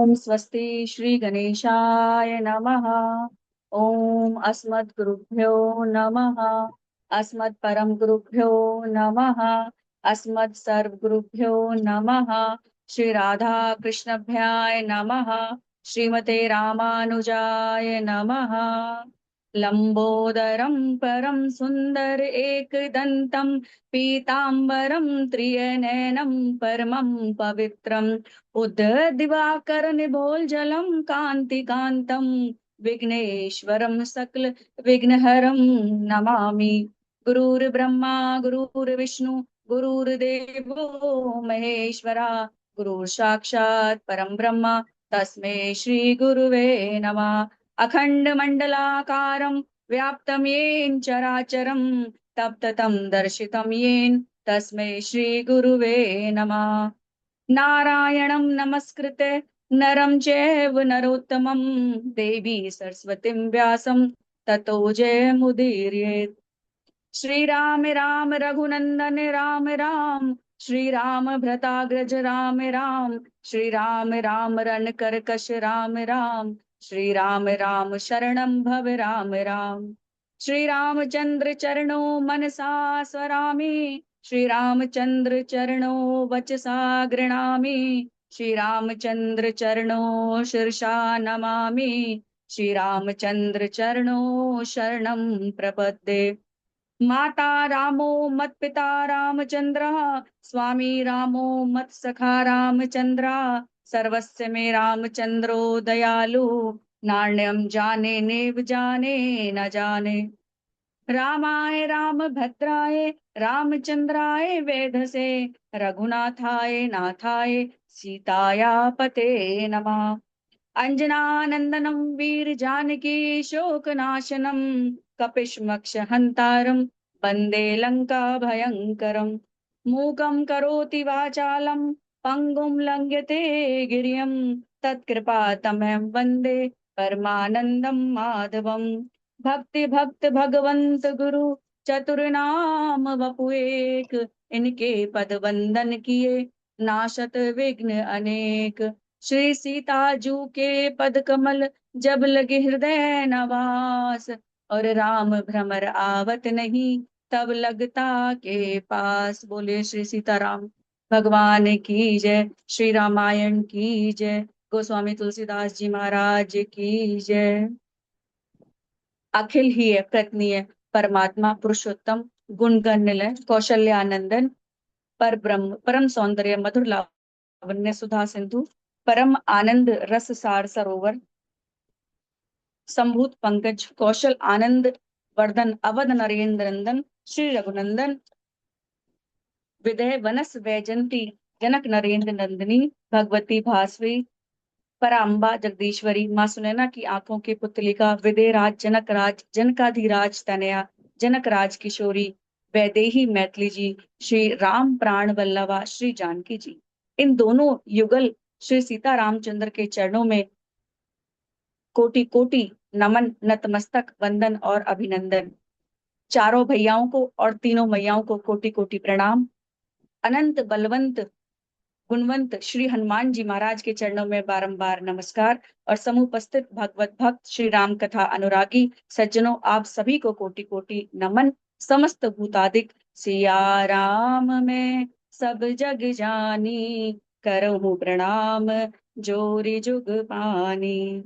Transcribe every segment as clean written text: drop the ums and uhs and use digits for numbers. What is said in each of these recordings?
ओम स्वस्ति श्री गणेशाय नमः। ओम अस्मद्गुरुभ्यो नमः। अस्मत् परम गुरुभ्यो नमः। अस्मत् सर्वगुरुभ्यो नमः। श्री राधा कृष्णभ्याय नमः। श्रीमते रामानुजाय नमः। लंबोदरम परम सुंदर एकदंतम पीतांबरम त्रिनयनम परमं पवित्रम उद्दिवाकर निभोजलं कांति कांतम विघ्नेश्वरम सकल विघ्नहरम नमामि। गुरुर्ब्रह्मा गुरुर्विष्णु गुरुर्देवो महेश्वरा। गुरु साक्षात् परम ब्रह्म तस्मै श्री गुरुवे नमः। अखंड मंडलाकारं व्याप्तं येन चराचरं तप्तं दर्शितं येन तस्मै श्री गुरुवे नमः। नारायणं नमस्कृत्य नरं चैव नरोत्तमं देवी सरस्वतीं व्यासं ततो जयमुदीरयेत्। श्री राम राम रघुनंदन राम राम। श्री राम भ्रताग्रज राम राम। श्री राम राम रन कर्कश राम राम। श्री राम राम शरणं भव राम राम। श्री रामचंद्र चरणों मनसा स्मरामि। श्री रामचंद्र चरणों वचसा गृणामि। श्री रामचंद्र चरणों शिरसा नमामि। श्री रामचंद्र चरणों शरणं प्रपद्ये। माता रामो मत्पिता रामचंद्र। स्वामी रामो मत्सखा रामचंद्र। सर्वस्य मे रामचंद्रो दयालु। नान्यं जाने नेव जाने न जाने। रामाय राम भद्राय रामचंद्राय वेधसे। रघुनाथाय नाथाय सीताया पते नमः। अंजनानंदनं वीर जानकी शोकनाशनं कपिशमक्षहन्तारं वन्दे लंका भयंकरं। मूकं करोति वाचालं पंगुं लंघ्यते गिरियं तत्कृपातमहं वन्दे परमानन्दं माधवम्। भक्ति भक्त भगवंत गुरु चतुर्नाम वपु एक। इनके पद वंदन किए नाशत विघ्न अनेक। श्री सीता जू के पद कमल जब लगे हृदय नवास। और राम भ्रमर आवत नहीं तब लगता के पास। बोले श्री सीताराम भगवान की जय। श्री रामायण की जय। गोस्वामी तुलसीदास जी महाराज की जय। अखिल ही प्रतनीय परमात्मा पुरुषोत्तम गुण गणनिलय कौशल्यानंदन पर ब्रह्म परम सौंदर्य मधुर लावण्य सुधा सिंधु परम आनंद रस सार सरोवर संभूत पंकज कौशल आनंद वर्धन अवध नरेंद्र नंदन श्री रघुनंदन विदय वनस वैजंती जनक नरेंद्र नंदिनी भगवती भासवी पराम्बा जगदीश्वरी माँ सुनैना की आंखों की पुतलिका विदय राज जनक राज जनकाधिराज तनया जनक राज किशोरी वैदेही मैथिली जी श्री राम प्राण वल्लभा श्री जानकी जी। इन दोनों युगल श्री सीता रामचंद्र के चरणों में कोटि कोटि नमन नतमस्तक वंदन और अभिनंदन। चारों भैयाओं को और तीनों मैयाओं को कोटि कोटि प्रणाम। अनंत बलवंत गुणवंत श्री हनुमान जी महाराज के चरणों में बारंबार नमस्कार। और समुपस्थित भगवत भक्त श्री राम कथा अनुरागी सज्जनों आप सभी को कोटि कोटि नमन। समस्त भूतादिक सिया राम में सब जग जानी करहूँ प्रणाम जोरी जुग पानी।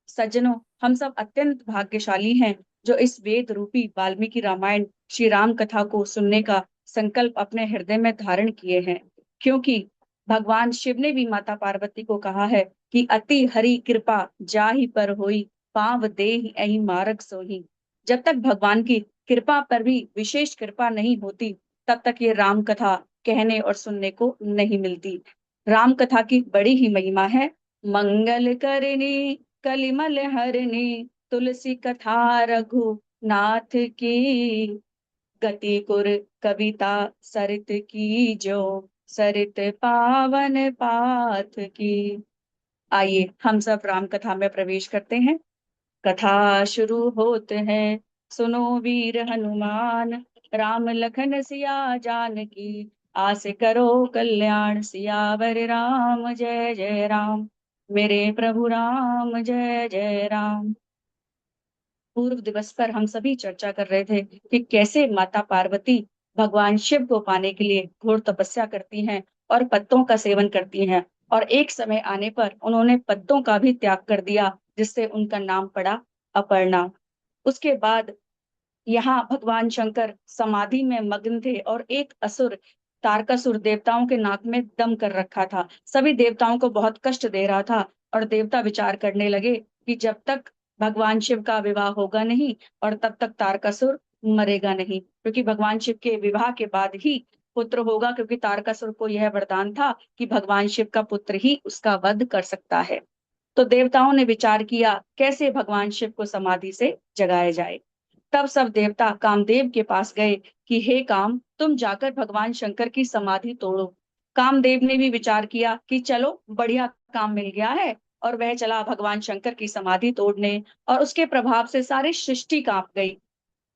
सज्जनों हम सब अत्यंत भाग्यशाली हैं जो इस वेद रूपी वाल्मीकि रामायण श्री राम कथा को सुनने का संकल्प अपने हृदय में धारण किए हैं। क्योंकि भगवान शिव ने भी माता पार्वती को कहा है कि अति हरि कृपा जाहि पर होई पाँव देहि अहि मारग सोही। जब तक भगवान की कृपा पर भी विशेष कृपा नहीं होती तब तक ये राम कथा कहने और सुनने को नहीं मिलती। राम कथा की बड़ी ही महिमा है। मंगल करनी कलिमल हरनी तुलसी कथा रघुनाथ की। गति कुर कविता सरित की जो सरित पावन पाथ की। आइए हम सब राम कथा में प्रवेश करते हैं। कथा शुरू होते हैं। सुनो वीर हनुमान राम लखन सिया जानकी। आस करो कल्याण सियावर राम जय जय राम। मेरे प्रभु राम, जय जय राम। पूर्व दिवस पर हम सभी चर्चा कर रहे थे कि कैसे माता पार्वती भगवान शिव को पाने के लिए घोर तपस्या करती हैं और पत्तों का सेवन करती हैं, और एक समय आने पर उन्होंने पत्तों का भी त्याग कर दिया, जिससे उनका नाम पड़ा अपर्णा। उसके बाद यहाँ भगवान शंकर समाधि में मग्न थे और एक असुर, तारकासुर, देवताओं के नाक में दम कर रखा था। सभी देवताओं को बहुत कष्ट दे रहा था, और देवता विचार करने लगे कि जब तक भगवान शिव का विवाह होगा नहीं और तब तक तारकासुर मरेगा नहीं, क्योंकि भगवान शिव के विवाह के बाद ही पुत्र होगा, क्योंकि तारकासुर को यह वरदान था कि भगवान शिव का पुत्र ही उसका वध कर सकता है। तो देवताओं ने विचार किया कैसे भगवान शिव को समाधि से जगाया जाए। तब सब देवता कामदेव के पास गए कि हे काम, तुम जाकर भगवान शंकर की समाधि तोड़ो। कामदेव ने भी विचार किया कि चलो बढ़िया काम मिल गया है, और वह चला भगवान शंकर की समाधि तोड़ने, और उसके प्रभाव से सारी सृष्टि कांप गई।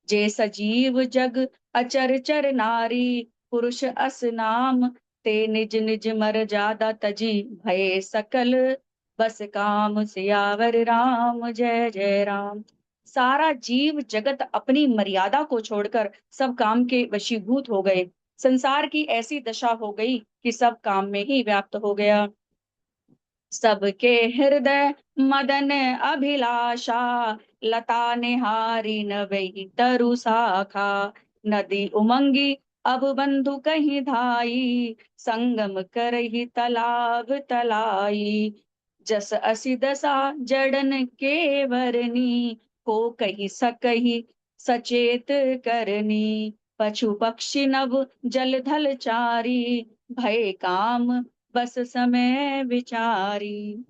जे सजीव जग अचर चर नारी, पुरुष अस नाम ते निज निज मर जादा तजी, भय सकल बस काम सियावर राम, जय जय राम। सारा जीव जगत अपनी मर्यादा को छोड़कर सब काम के वशीभूत हो गए। संसार की ऐसी दशा हो गई कि सब काम में ही व्याप्त हो गया। सबके हृदय मदन अभिलाषा, लता निहारी न वही तरु शाखा। नदी उमंगी अब बंधु कहीं धाई, संगम करही तालाब तलाई। जस असी दशा जड़न के वरनी, को कही सकही सचेत करनी। पशु पक्षी नभ जल थल चारी, भय काम बस समय विचारी।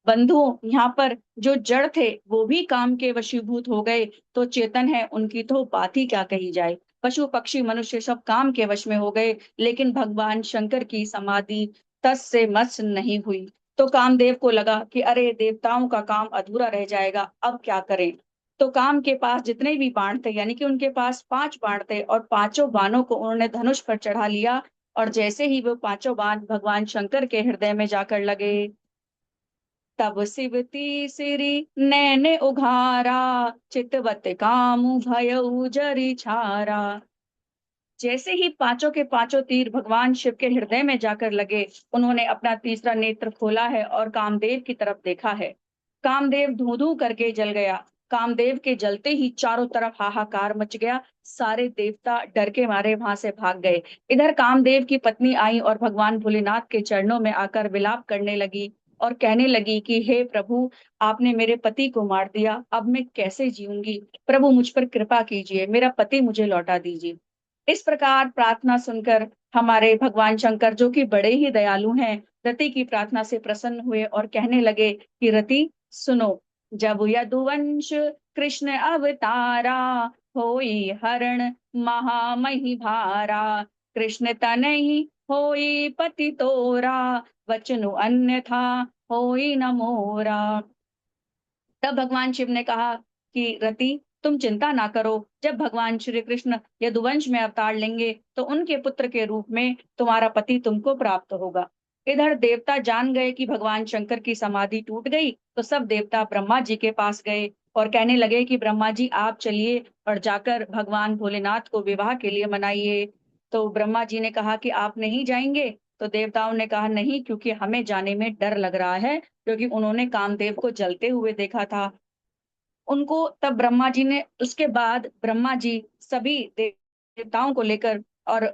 बंधुओं, यहाँ पर जो जड़ थे वो भी काम के वशीभूत हो गए, तो चेतन है उनकी तो बात ही क्या कही जाए। पशु पक्षी मनुष्य सब काम के वश में हो गए, लेकिन भगवान शंकर की समाधि तस से मस नहीं हुई। तो कामदेव को लगा कि अरे, देवताओं का काम अधूरा रह जाएगा, अब क्या करें। तो काम के पास जितने भी बाण थे, यानी कि उनके पास 5 बाण थे, और पांचों बाणों को उन्होंने धनुष पर चढ़ा लिया। और जैसे ही वो पांचों बाण भगवान शंकर के हृदय में जाकर लगे, तब सिवती सिरी नैन उघारा, चितवत कामु भयउ जरि छारा। जैसे ही पांचों के पांचों तीर भगवान शिव के हृदय में जाकर लगे, उन्होंने अपना तीसरा नेत्र खोला है और कामदेव की तरफ देखा है। कामदेव धू धू करके जल गया। कामदेव के जलते ही चारों तरफ हाहाकार मच गया। सारे देवता डर के मारे वहां से भाग गए। इधर कामदेव की पत्नी आई और भगवान भोलेनाथ के चरणों में आकर विलाप करने लगी और कहने लगी कि हे प्रभु, आपने मेरे पति को मार दिया, अब मैं कैसे जीऊंगी। प्रभु, मुझ पर कृपा कीजिए, मेरा पति मुझे लौटा दीजिए। इस प्रकार प्रार्थना सुनकर हमारे भगवान शंकर, जो कि बड़े ही दयालु हैं, रति की प्रार्थना से प्रसन्न हुए और कहने लगे कि रति सुनो, जब यदुवंश कृष्ण अवतारा, होई हरण महामहि भारा। कृष्ण तनहि होई पति तोरा, वचनु अन्यथा होई न मोरा। तब भगवान शिव ने कहा कि रति, तुम चिंता ना करो। जब भगवान श्री कृष्ण यदुवंश में अवतार लेंगे तो उनके पुत्र के रूप में तुम्हारा पति तुमको प्राप्त होगा। इधर देवता जान गए कि भगवान शंकर की समाधि टूट गई, तो सब देवता ब्रह्मा जी के पास गए और कहने लगे कि ब्रह्मा जी, आप चलिए और जाकर भगवान भोलेनाथ को विवाह के लिए मनाइए। तो ब्रह्मा जी ने कहा कि आप नहीं जाएंगे। तो देवताओं ने कहा नहीं, क्योंकि हमें जाने में डर लग रहा है, क्योंकि उन्होंने कामदेव को जलते हुए देखा था उनको। तब ब्रह्मा जी ने, उसके बाद ब्रह्मा जी सभी देवताओं को लेकर, और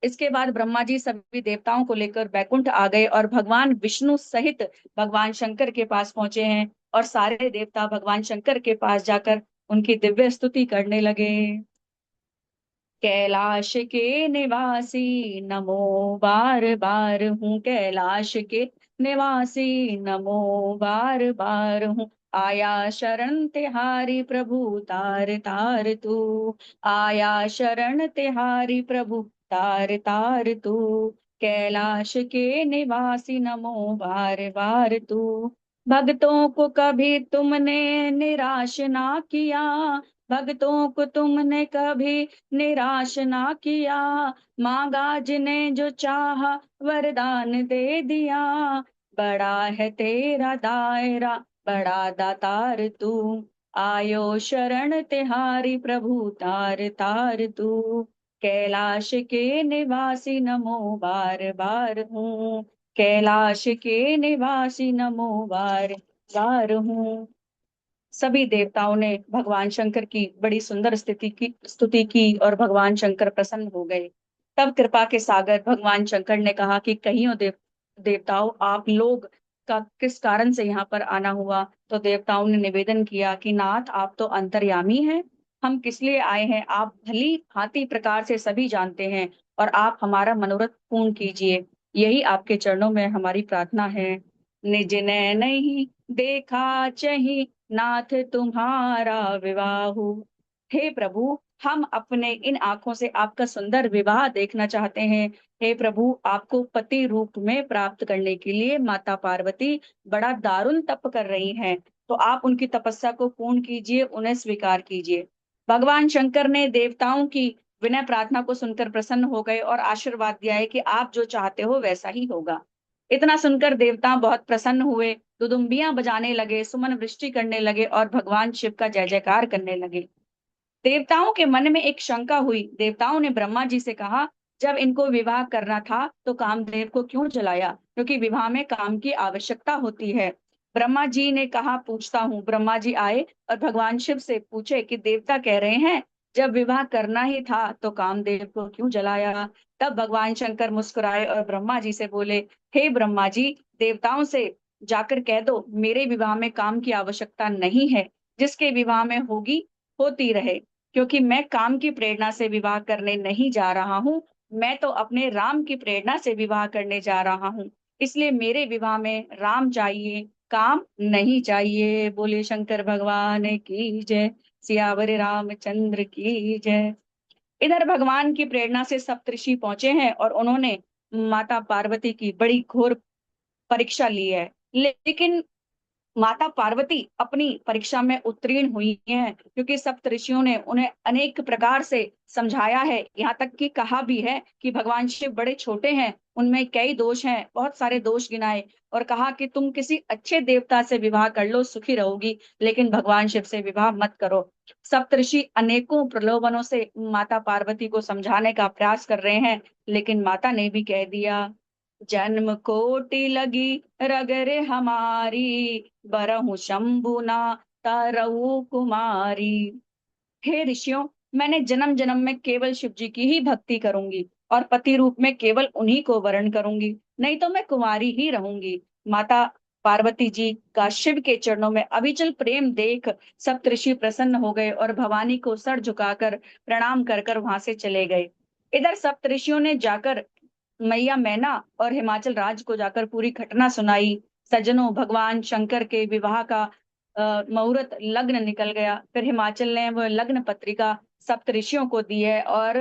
इसके बाद ब्रह्मा जी सभी देवताओं को लेकर बैकुंठ आ गए और भगवान विष्णु सहित भगवान शंकर के पास पहुंचे हैं। और सारे देवता भगवान शंकर के पास जाकर उनकी दिव्य स्तुति करने लगे। कैलाश के निवासी नमो, बार बार हूँ कैलाश के निवासी नमो, बार बार हूँ। आया शरण तिहारी प्रभु, तार तार तू। आया शरण तिहारी प्रभु, तार तार तू। कैलाश के निवासी नमो, बार बार तू। भक्तों को कभी तुमने निराश ना किया, भक्तों को तुमने कभी निराश ना किया। मांगा जिन्हें जो चाहा वरदान दे दिया। बड़ा है तेरा दायरा, बड़ा दातार तू, आयो शरण तिहारी प्रभु तार तार तू। कैलाश के निवासी नमो बार बार हूँ, कैलाश के निवासी नमो बार बार हूँ। सभी देवताओं ने भगवान शंकर की बड़ी सुंदर स्थिति की स्तुति की और भगवान शंकर प्रसन्न हो गए। तब कृपा के सागर भगवान शंकर ने कहा कि कहियो देवताओं, आप लोग का किस कारण से यहाँ पर आना हुआ। तो देवताओं ने निवेदन किया कि नाथ, आप तो अंतर्यामी हैं, हम किस लिए आए हैं आप भली भांति प्रकार से सभी जानते हैं, और आप हमारा मनोरथ पूर्ण कीजिए, यही आपके चरणों में हमारी प्रार्थना है। निज ने नहीं देखा चही नाथ तुम्हारा विवाहु। हे प्रभु, हम अपने इन आंखों से आपका सुंदर विवाह देखना चाहते हैं। हे प्रभु, आपको पति रूप में प्राप्त करने के लिए माता पार्वती बड़ा दारुण तप कर रही हैं, तो आप उनकी तपस्या को पूर्ण कीजिए, उन्हें स्वीकार कीजिए। भगवान शंकर ने देवताओं की विनय प्रार्थना को सुनकर प्रसन्न हो गए और आशीर्वाद दिया है कि आप जो चाहते हो वैसा ही होगा। इतना सुनकर देवता बहुत प्रसन्न हुए, दुदुम्बियां बजाने लगे, सुमन वृष्टि करने लगे और भगवान शिव का जय जयकार करने लगे। देवताओं के मन में एक शंका हुई। देवताओं ने ब्रह्मा जी से कहा, जब इनको विवाह करना था तो कामदेव को क्यों जलाया, क्योंकि विवाह में काम की आवश्यकता होती है। ब्रह्मा जी ने कहा, पूछता हूँ। ब्रह्मा जी आए और भगवान शिव से पूछे कि देवता कह रहे हैं जब विवाह करना ही था तो कामदेव को क्यों जलाया। तब भगवान शंकर मुस्कुराए और ब्रह्मा जी से बोले, हे ब्रह्मा जी, देवताओं से जाकर कह दो मेरे विवाह में काम की आवश्यकता नहीं है, जिसके विवाह में होगी होती रहे, क्योंकि मैं काम की प्रेरणा से विवाह करने नहीं जा रहा हूँ, मैं तो अपने राम की प्रेरणा से विवाह करने जा रहा हूँ। इसलिए मेरे विवाह में राम चाहिए, काम नहीं चाहिए। बोले शंकर भगवान की जय, सियावर रामचंद्र की जय। इधर भगवान की प्रेरणा से सप्तऋषि पहुंचे हैं और उन्होंने माता पार्वती की बड़ी घोर परीक्षा ली है, लेकिन माता पार्वती अपनी परीक्षा में उत्तीर्ण हुई हैं, क्योंकि सप्तऋषियों ने उन्हें अनेक प्रकार से समझाया है। यहाँ तक कि कहा भी है कि भगवान शिव बड़े छोटे हैं, उनमें कई दोष हैं, बहुत सारे दोष गिनाए और कहा कि तुम किसी अच्छे देवता से विवाह कर लो, सुखी रहोगी, लेकिन भगवान शिव से विवाह मत करो। सप्तऋषि अनेकों प्रलोभनों से माता पार्वती को समझाने का प्रयास कर रहे हैं, लेकिन माता ने भी कह दिया, जन्म कोटि लगी रगरे हमारी, बरहु शंभुना तरऊ कुमारी। हे ऋषियों, मैंने जन्म जन्म में केवल शिव जी की ही भक्ति करूंगी और पति रूप में केवल उन्हीं को वरण करूंगी, नहीं तो मैं कुमारी ही रहूंगी। माता पार्वती जी का शिव के चरणों में अविचल प्रेम देख सप्तऋषि प्रसन्न हो गए और भवानी को सर झुकाकर प्रणाम कर कर वहां से चले गए। इधर सप्तऋषियों ने जाकर मैया मैना और हिमाचल राज को जाकर पूरी घटना सुनाई। सज्जनों, भगवान शंकर के विवाह का मुहूर्त लग्न निकल गया। फिर हिमाचल ने वह लग्न पत्रिका सप्तऋषियों को दी है और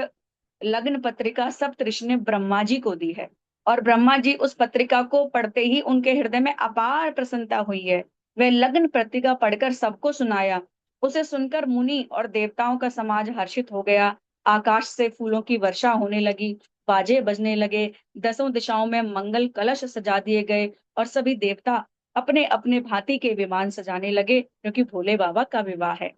लग्न पत्रिका सप्तऋषि ने ब्रह्मा जी को दी है। और ब्रह्मा जी उस पत्रिका को पढ़ते ही उनके हृदय में अपार प्रसन्नता हुई है। वे लग्न पत्रिका पढ़कर सबको सुनाया। उसे सुनकर मुनि और देवताओं का समाज हर्षित हो गया। आकाश से फूलों की वर्षा होने लगी, बाजे बजने लगे, दसों दिशाओं में मंगल कलश सजा दिए गए और सभी देवता अपने अपने भांति के विमान सजाने लगे, क्योंकि भोले बाबा का विवाह है।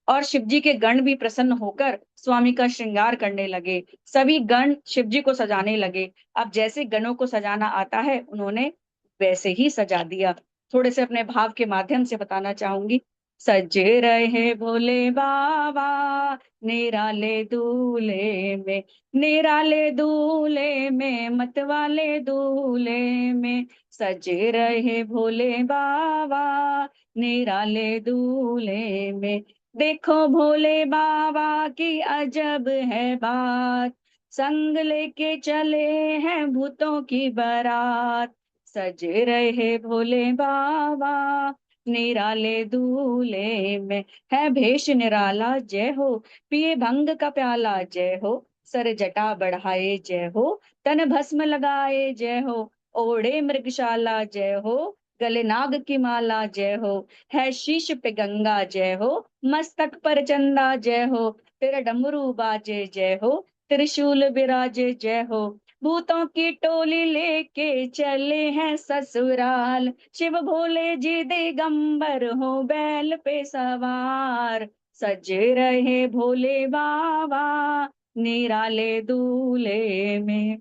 और शिव जी के गण भी प्रसन्न होकर स्वामी का श्रृंगार करने लगे। सभी गण शिव जी को सजाने लगे। अब जैसे गणों को सजाना आता है, उन्होंने वैसे ही सजा दिया। थोड़े से अपने भाव के माध्यम से बताना चाहूंगी। सजे रहे भोले बाबा निराले दूल्हे में, निराले दूल्हे में, मतवाले दूल्हे में, सजे रहे भोले बाबा निराले दूल्हे में। देखो भोले बाबा की अजब है बात, संग लेके चले हैं भूतों की बारात। सजे रहे भोले बाबा निराले दूल्हे में, है भेष निराला जय हो, पिए भंग का प्याला जय हो, सर जटा बढ़ाए जय हो, तन भस्म लगाए जय हो, ओढ़े मृगशाला जय हो, गले नाग की माला जय हो, है शीश पे गंगा जय हो, मस्तक पर चंदा जय हो, तेरा डमरू बाजे जय हो, त्रिशूल विराजे जय हो, भूतों की टोली लेके चले हैं ससुराल, शिव भोले जी दिगंबर हो बैल पे सवार, सज रहे भोले बाबा निराले दूल्हे में।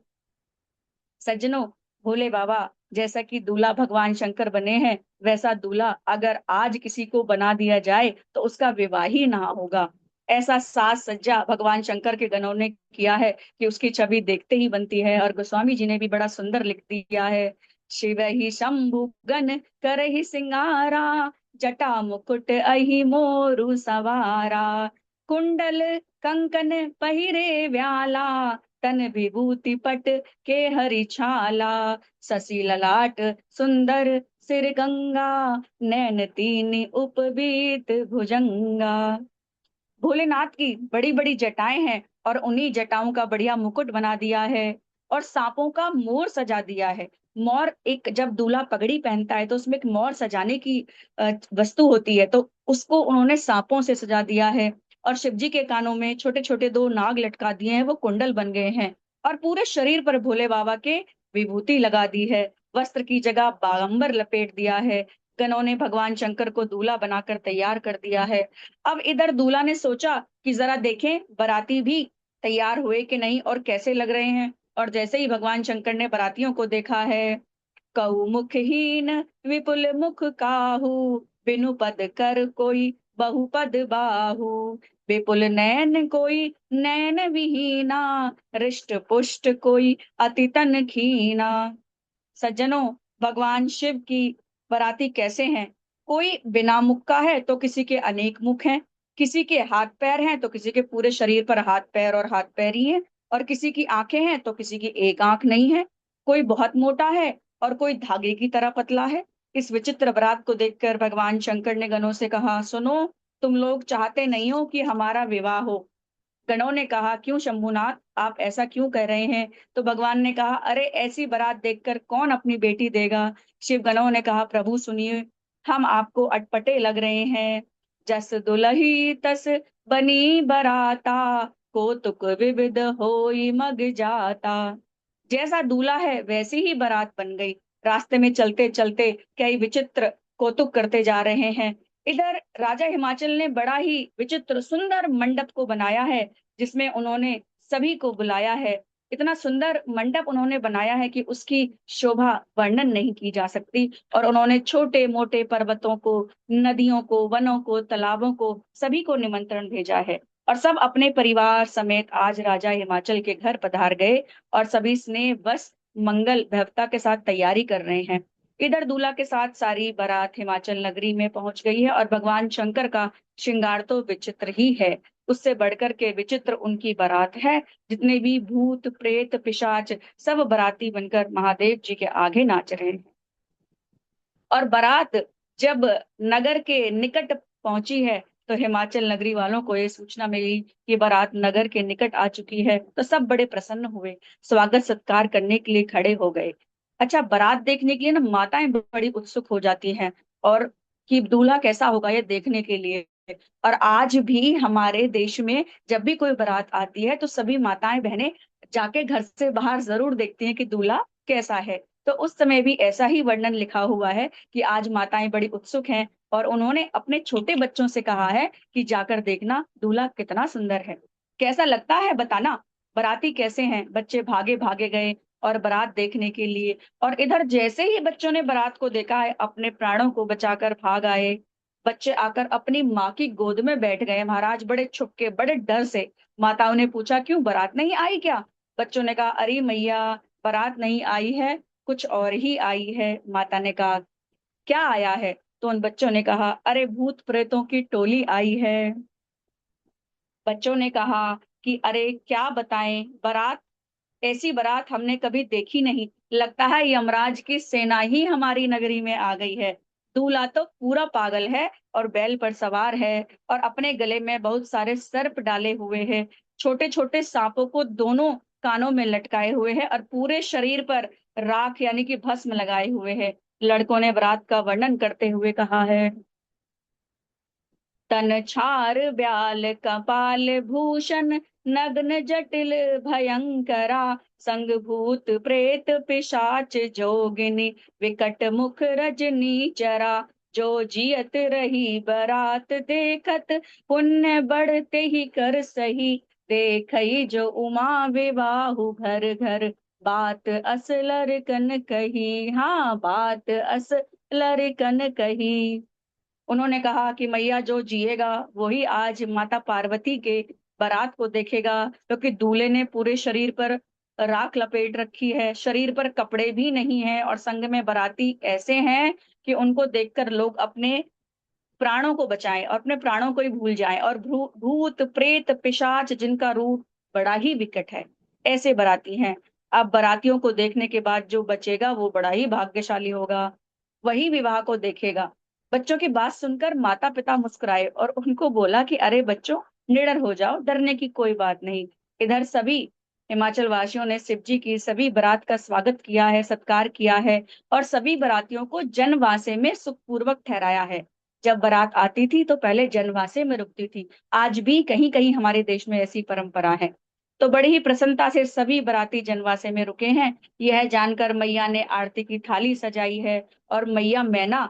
सज्जनों, भोले बाबा जैसा कि दूल्हा भगवान शंकर बने हैं, वैसा दूल्हा अगर आज किसी को बना दिया जाए तो उसका विवाह ही ना होगा। ऐसा साज सज्जा भगवान शंकर के गणों ने किया है कि उसकी छवि देखते ही बनती है। और गोस्वामी जी ने भी बड़ा सुंदर लिख दिया है। शिव ही शंभु गन कर ही सिंगारा, जटा मुकुट अहि मोरु सवारा, कुंडल कंकन पहिरे व्याला, तन विभूति पट के हरि छाला, शशि ललाट सुंदर सिर गंगा, नैन तीन उपवीत भुजंगा। भोलेनाथ की बड़ी बड़ी जटाएं हैं और उन्हीं जटाओं का बढ़िया मुकुट बना दिया है और सांपों का मोर सजा दिया है। मोर, एक जब दूल्हा पगड़ी पहनता है तो उसमें एक मोर सजाने की वस्तु होती है, तो उसको उन्होंने सांपों से सजा दिया है। और शिव जी के कानों में छोटे छोटे दो नाग लटका दिए हैं, वो कुंडल बन गए हैं। और पूरे शरीर पर भोले बाबा के विभूति लगा दी है, वस्त्र की जगह बागंबर लपेट दिया है। गणों ने भगवान शंकर को दूल्हा बनाकर तैयार कर दिया है। अब इधर दूल्हा ने सोचा कि जरा देखें बाराती भी तैयार हुए कि नहीं और कैसे लग रहे हैं। और जैसे ही भगवान शंकर ने बारातियों को देखा है, कऊ मुखहीन विपुल मुख काहू, बिनु पद कर कोई बहुपद बाहु, विपुल नैन कोई नैन विहीना, हृष्ट पुष्ट कोई अति तन खीना। सज्जनों, भगवान शिव की बाराती कैसे हैं? कोई बिना मुख का है तो किसी के अनेक मुख हैं, किसी के हाथ पैर हैं तो किसी के पूरे शरीर पर हाथ पैर और हाथ पैर ही हैं, और किसी की आंखें हैं तो किसी की एक आंख नहीं है। कोई बहुत मोटा है और कोई धागे की तरह पतला है। इस विचित्र बारात को देखकर भगवान शंकर ने गणों से कहा, सुनो, तुम लोग चाहते नहीं हो कि हमारा विवाह हो। गणों ने कहा, क्यों शंभुनाथ, आप ऐसा क्यों कह रहे हैं? तो भगवान ने कहा, अरे ऐसी बारात देखकर कौन अपनी बेटी देगा। शिव गणों ने कहा, प्रभु सुनिए, हम आपको अटपटे लग रहे हैं। जस दुलही तस बनी बराता, कौतुक विविध होई मग जाता। जैसा दूल्हा है वैसी ही बारात बन गई। रास्ते में चलते चलते कई विचित्र कौतुक करते जा रहे हैं। इधर राजा हिमाचल ने बड़ा ही विचित्र सुंदर मंडप को बनाया है, जिसमें उन्होंने सभी को बुलाया है। इतना सुंदर मंडप उन्होंने बनाया है कि उसकी शोभा वर्णन नहीं की जा सकती। और उन्होंने छोटे मोटे पर्वतों को, नदियों को, वनों को, तालाबों को, सभी को निमंत्रण भेजा है। और सब अपने परिवार समेत आज राजा हिमाचल के घर पधार गए और सभी स्नेह बस मंगल भव्यता के साथ तैयारी कर रहे हैं। इधर दूल्हा के साथ सारी बारात हिमाचल नगरी में पहुंच गई है और भगवान शंकर का श्रृंगार तो विचित्र ही है। उससे बढ़कर के विचित्र उनकी बारात है। जितने भी भूत प्रेत पिशाच सब बाराती बनकर महादेव जी के आगे नाच रहे हैं। और बारात जब नगर के निकट पहुंची है तो हिमाचल नगरी वालों को ये सूचना मिली कि बारात नगर के निकट आ चुकी है, तो सब बड़े प्रसन्न हुए, स्वागत सत्कार करने के लिए खड़े हो गए। अच्छा, बारात देखने के लिए ना माताएं बड़ी उत्सुक हो जाती हैं, और कि दूल्हा कैसा होगा ये देखने के लिए। और आज भी हमारे देश में जब भी कोई बारात आती है तो सभी माताएं बहनें जाके घर से बाहर जरूर देखती हैं कि दूल्हा कैसा है। तो उस समय भी ऐसा ही वर्णन लिखा हुआ है कि आज माताएं बड़ी उत्सुक हैं और उन्होंने अपने छोटे बच्चों से कहा है कि जाकर देखना दूल्हा कितना सुंदर है। कैसा लगता है बताना? बाराती कैसे हैं? बच्चे भागे भागे गए और बारात देखने के लिए। और इधर जैसे ही बच्चों ने बारात को देखा है, अपने प्राणों को बचाकर भाग आए। बच्चे आकर अपनी माँ की गोद में बैठ गए महाराज, बड़े छुप के, बड़े डर से। माताओं ने पूछा, क्यों बारात नहीं आई क्या? बच्चों ने कहा, अरे मैया, बारात नहीं आई है, कुछ और ही आई है। माता ने कहा, क्या आया है? तो उन बच्चों ने कहा, अरे भूत प्रेतों की टोली आई है। बच्चों ने कहा कि अरे क्या बताएं, बारात, ऐसी बारात हमने कभी देखी नहीं, लगता है यमराज की सेना ही हमारी नगरी में आ गई है। दूल्हा तो पूरा पागल है और बैल पर सवार है और अपने गले में बहुत सारे सर्प डाले हुए हैं, छोटे छोटे सांपों को दोनों कानों में लटकाए हुए हैं और पूरे शरीर पर राख यानी कि भस्म लगाए हुए हैं। लड़कों ने बारात का वर्णन करते हुए कहा है, तन छार ब्याल कपाल भूषण, नग्न जटिल भयंकरा, संग भूत प्रेत पिशाच जोगिनी, विकट मुख रजनी चरा। जो जियत रही बरात देखत, पुण्य बढ़ते ही कर सही। देखई जो उमा विवाहु घर घर, बात असलर कन कही। हाँ, बात असलर कन कही। उन्होंने कहा कि मैया जो जिएगा वही आज माता पार्वती के बारात को देखेगा, क्योंकि दूल्हे ने पूरे शरीर पर राख लपेट रखी है, शरीर पर कपड़े भी नहीं है, और संग में बाराती ऐसे हैं कि उनको देखकर लोग अपने प्राणों को बचाएं और अपने प्राणों को ही भूल जाएं। और भूत प्रेत पिशाच जिनका रूप बड़ा ही विकट है, ऐसे बाराती हैं। अब बारातियों को देखने के बाद जो बचेगा वो बड़ा ही भाग्यशाली होगा, वही विवाह को देखेगा। बच्चों की बात सुनकर माता पिता मुस्कुराए और उनको बोला कि अरे बच्चों, निडर हो जाओ, डरने की कोई बात नहीं। इधर सभी हिमाचल वासियों ने शिव जी की सभी बारात का स्वागत किया है, सत्कार किया है, और सभी बारातियों को जनवासे में सुखपूर्वक ठहराया है। जब बारात आती थी तो पहले जनवासे में रुकती थी। आज भी कहीं कहीं हमारे देश में ऐसी परंपरा है। तो बड़ी ही प्रसन्नता से सभी बाराती जनवासे में रुके हैं। यह जानकर मैया ने आरती की थाली सजाई है, और मैया मैना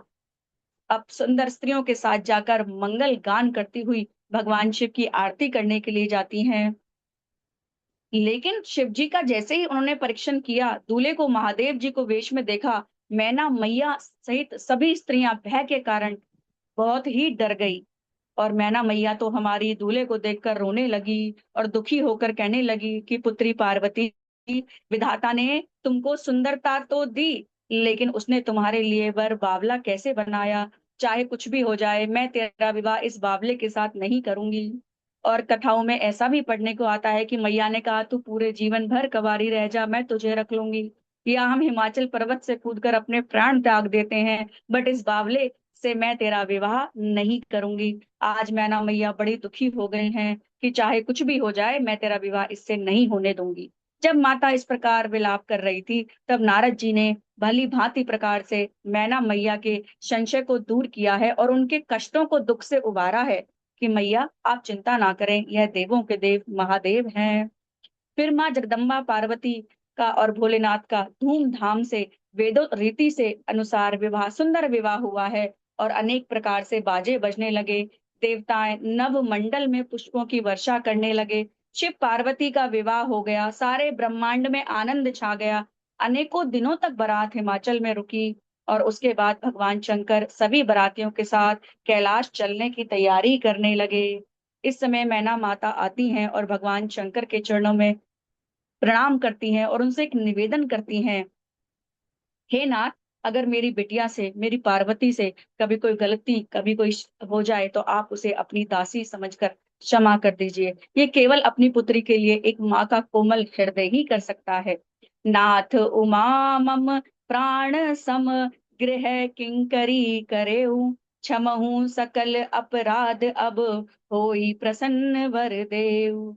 अब सुंदर स्त्रियों के साथ जाकर मंगल गान करती हुई भगवान शिव की आरती करने के लिए जाती हैं। लेकिन शिव जी का जैसे ही उन्होंने परीक्षण किया, दूल्हे को महादेव जी को वेश में देखा, मैना मैया सहित सभी स्त्रियां भय के कारण बहुत ही डर गई। और मैना मैया तो हमारी दूल्हे को देखकर रोने लगी और दुखी होकर कहने लगी कि पुत्री पार्वती, विधाता ने तुमको सुंदरता तो दी, लेकिन उसने तुम्हारे लिए वर बावला कैसे बनाया। चाहे कुछ भी हो जाए, मैं तेरा विवाह इस बावले के साथ नहीं करूंगी। और कथाओं में ऐसा भी पढ़ने को आता है कि मैया ने कहा तू पूरे जीवन भर कंवारी रह जा, मैं तुझे रख लूंगी। या हम हिमाचल पर्वत से कूदकर अपने प्राण त्याग देते हैं, बट इस बावले से मैं तेरा विवाह नहीं करूंगी। आज मैना मैया बड़ी दुखी हो गई हैं कि चाहे कुछ भी हो जाए, मैं तेरा विवाह इससे नहीं होने दूंगी। जब माता इस प्रकार विलाप कर रही थी, तब नारद जी ने भली भांति प्रकार से मैना मैया के संशय को दूर किया है और उनके कष्टों को दुख से उबारा है कि मैया आप चिंता ना करें, यह देवों के देव महादेव हैं। फिर माँ जगदम्बा पार्वती का और भोलेनाथ का धूमधाम से वेदों रीति से अनुसार विवाह, सुंदर विवाह हुआ है, और अनेक प्रकार से बाजे बजने लगे। देवताएं नव मंडल में पुष्पों की वर्षा करने लगे। शिव पार्वती का विवाह हो गया, सारे ब्रह्मांड में आनंद छा गया। अनेकों दिनों तक बारात हिमाचल में रुकी, और उसके बाद भगवान शंकर सभी बारातियों के साथ कैलाश चलने की तैयारी करने लगे। इस समय मैना माता आती हैं और भगवान शंकर के चरणों में प्रणाम करती हैं और उनसे एक निवेदन करती हैं, हे नाथ, अगर मेरी बिटिया से, मेरी पार्वती से कभी कोई गलती, कभी कोई हो जाए तो आप उसे अपनी दासी समझकर क्षमा कर दीजिए। ये केवल अपनी पुत्री के लिए एक माँ का कोमल हृदय ही कर सकता है। नाथ उमा मम प्राण सम, गृह किंकरी करेऊ, क्षमहु सकल अपराध अब, होई प्रसन्न वर देव।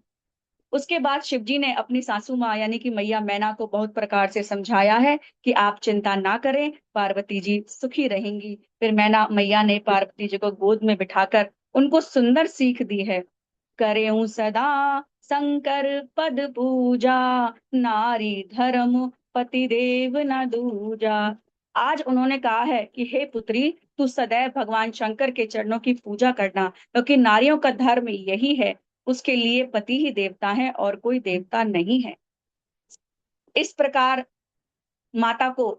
उसके बाद शिवजी ने अपनी सासू माँ यानी कि मैया मैना को बहुत प्रकार से समझाया है कि आप चिंता ना करें, पार्वती जी सुखी रहेंगी। फिर मैना मैया ने पार्वती जी को गोद में बिठाकर उनको सुंदर सीख दी है। करेऊ सदा शंकर पद पूजा, नारी धर्म पति देव न दूजा। आज उन्होंने कहा है कि हे पुत्री, तू सदैव भगवान शंकर के चरणों की पूजा करना, क्योंकि नारियों का धर्म यही है, उसके लिए पति ही देवता है और कोई देवता नहीं है। इस प्रकार माता को,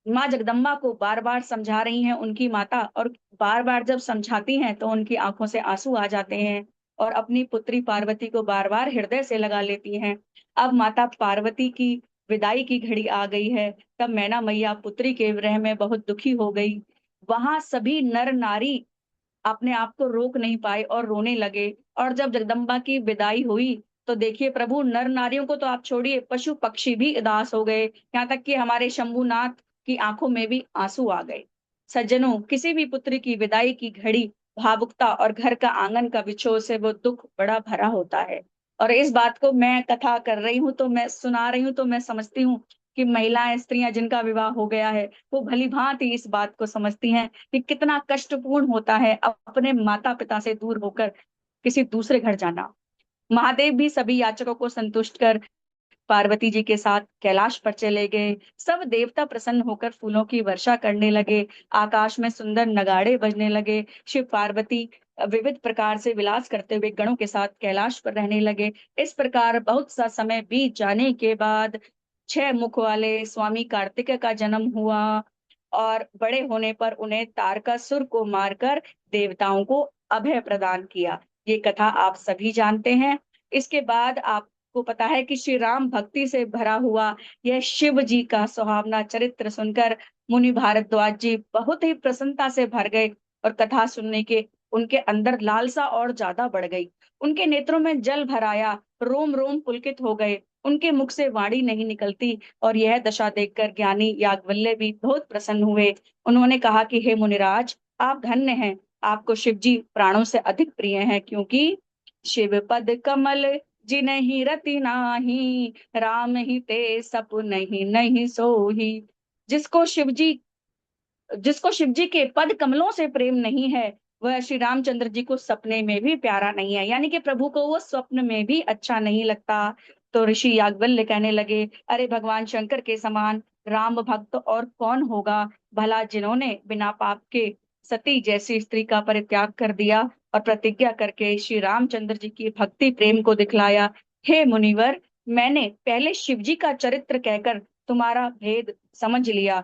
माँ जगदम्बा को बार बार समझा रही हैं उनकी माता, और बार बार जब समझाती हैं तो उनकी आंखों से आंसू आ जाते हैं, और अपनी पुत्री पार्वती को बार बार हृदय से लगा लेती हैं। अब माता पार्वती की विदाई की घड़ी आ गई है। तब मैना मैया पुत्री के विरह में बहुत दुखी हो गई। वहां सभी नर नारी अपने आप को रोक नहीं पाए और रोने लगे। और जब जगदम्बा की विदाई हुई तो देखिए प्रभु, नर नारियों को तो आप छोड़िए, पशु पक्षी भी उदास हो गए, यहाँ तक कि हमारे शंभुनाथ की आंखों में भी आंसू आ गए। सज्जनों, किसी भी पुत्र की विदाई की घड़ी भावुकता और घर का आंगन का बिछोह से वो दुख बड़ा भरा होता है। और इस बात को मैं कथा कर रही हूँ तो मैं सुना रही हूँ तो मैं समझती हूँ कि महिलाएं, स्त्रियां जिनका विवाह हो गया है, वो भली भांति इस बात को समझती हैं कि कितना कष्टपूर्ण होता है अपने माता पिता से दूर होकर किसी दूसरे घर जाना। महादेव भी सभी याचकों को संतुष्ट कर पार्वती जी के साथ कैलाश पर चले गए। सब देवता प्रसन्न होकर फूलों की वर्षा करने लगे। आकाश में सुंदर नगाड़े बजने लगे। शिव पार्वती विविध प्रकार से विलास करते हुए गणों के साथ कैलाश पर रहने लगे। इस प्रकार बहुत सा समय बीत जाने के बाद 6 मुख वाले स्वामी कार्तिकेय का जन्म हुआ और बड़े होने पर उन्हें तारकासुर को मारकर देवताओं को अभय प्रदान किया। ये कथा आप सभी जानते हैं। इसके बाद आपको पता है कि श्री राम भक्ति से भरा हुआ यह शिव जी का सुहावना चरित्र सुनकर मुनि भारद्वाज जी बहुत ही प्रसन्नता से भर गए और कथा सुनने के उनके अंदर लालसा और ज्यादा बढ़ गई। उनके नेत्रों में जल भर आया, रोम रोम पुलकित हो गए, उनके मुख से वाणी नहीं निकलती। और यह दशा देखकर ज्ञानी याज्ञवल्क्य भी बहुत प्रसन्न हुए। उन्होंने कहा कि हे मुनिराज, आप धन्य हैं, आपको शिव जी प्राणों से अधिक प्रिय हैं, क्योंकि शिव पद कमल जिनहि रति नाही, राम ही ते सपुनहि नहीं सोही। जिसको शिव जी जिसको शिव जी के पद कमलों से प्रेम नहीं है, वह श्री रामचंद्र जी को सपने में भी प्यारा नहीं है, यानी कि प्रभु को वो स्वप्न में भी अच्छा नहीं लगता। तो ऋषि याज्ञवल्क्य कहने लगे, अरे भगवान शंकर के समान राम भक्त और कौन होगा भला, जिन्होंने बिना पाप के सती जैसी स्त्री का परित्याग कर दिया और प्रतिज्ञा करके श्री रामचंद्र जी की भक्ति प्रेम को दिखलाया। हे मुनिवर, मैंने पहले शिव जी का चरित्र कहकर तुम्हारा भेद समझ लिया,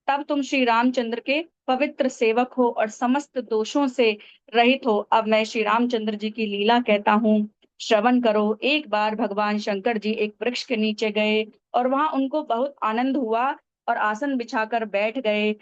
तब तुम श्री रामचंद्र के पवित्र सेवक हो और समस्त दोषों से रहित हो। अब मैं श्री रामचंद्र जी की लीला कहता हूँ, श्रवण करो। एक बार भगवान शंकर जी एक वृक्ष के नीचे गए और वहां उनको बहुत आनंद हुआ और आसन बिछाकर बैठ गए।